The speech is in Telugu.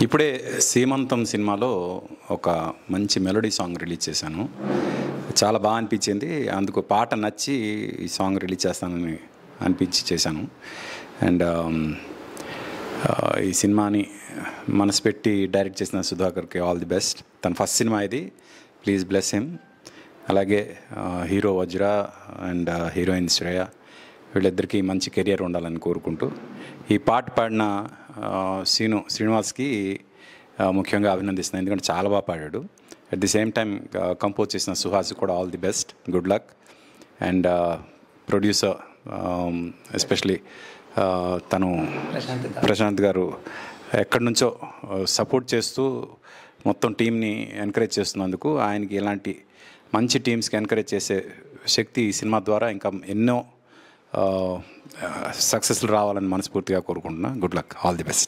ఇప్పుడే సీమంతం సినిమాలో ఒక మంచి మెలోడీ సాంగ్ రిలీజ్ చేశాను. చాలా బాగా అనిపించింది. అందుకు పాట నచ్చి ఈ సాంగ్ రిలీజ్ చేస్తానని అనిపించి చేశాను. అండ్ ఈ సినిమాని మనసు పెట్టి డైరెక్ట్ చేసిన సుధాకర్కి ఆల్ ది బెస్ట్. తన ఫస్ట్ సినిమా ఇది, ప్లీజ్ బ్లెస్ హిమ్. అలాగే hero Vajra and heroine Shreya, వీళ్ళిద్దరికీ మంచి కెరియర్ ఉండాలని కోరుకుంటూ ఈ పాట పాడిన శ్రీనివాస్కి ముఖ్యంగా అభినందిస్తున్నాను, ఎందుకంటే చాలా బాగా పాడాడు. At the same time compose చేసిన సుహాస్ కూడా all the best, good luck. And producer especially తను ప్రశాంత్ గారు ఎక్కడి నుంచో సపోర్ట్ చేస్తూ మొత్తం టీంని ఎంకరేజ్ చేస్తున్నందుకు, ఆయనకి ఇలాంటి మంచి టీమ్స్కి ఎంకరేజ్ చేసే శక్తి ఈ సినిమా ద్వారా ఇంకా ఎన్నో సక్సెస్లు రావాలని మనస్ఫూర్తిగా కోరుకుంటున్నా. Good luck, all the best.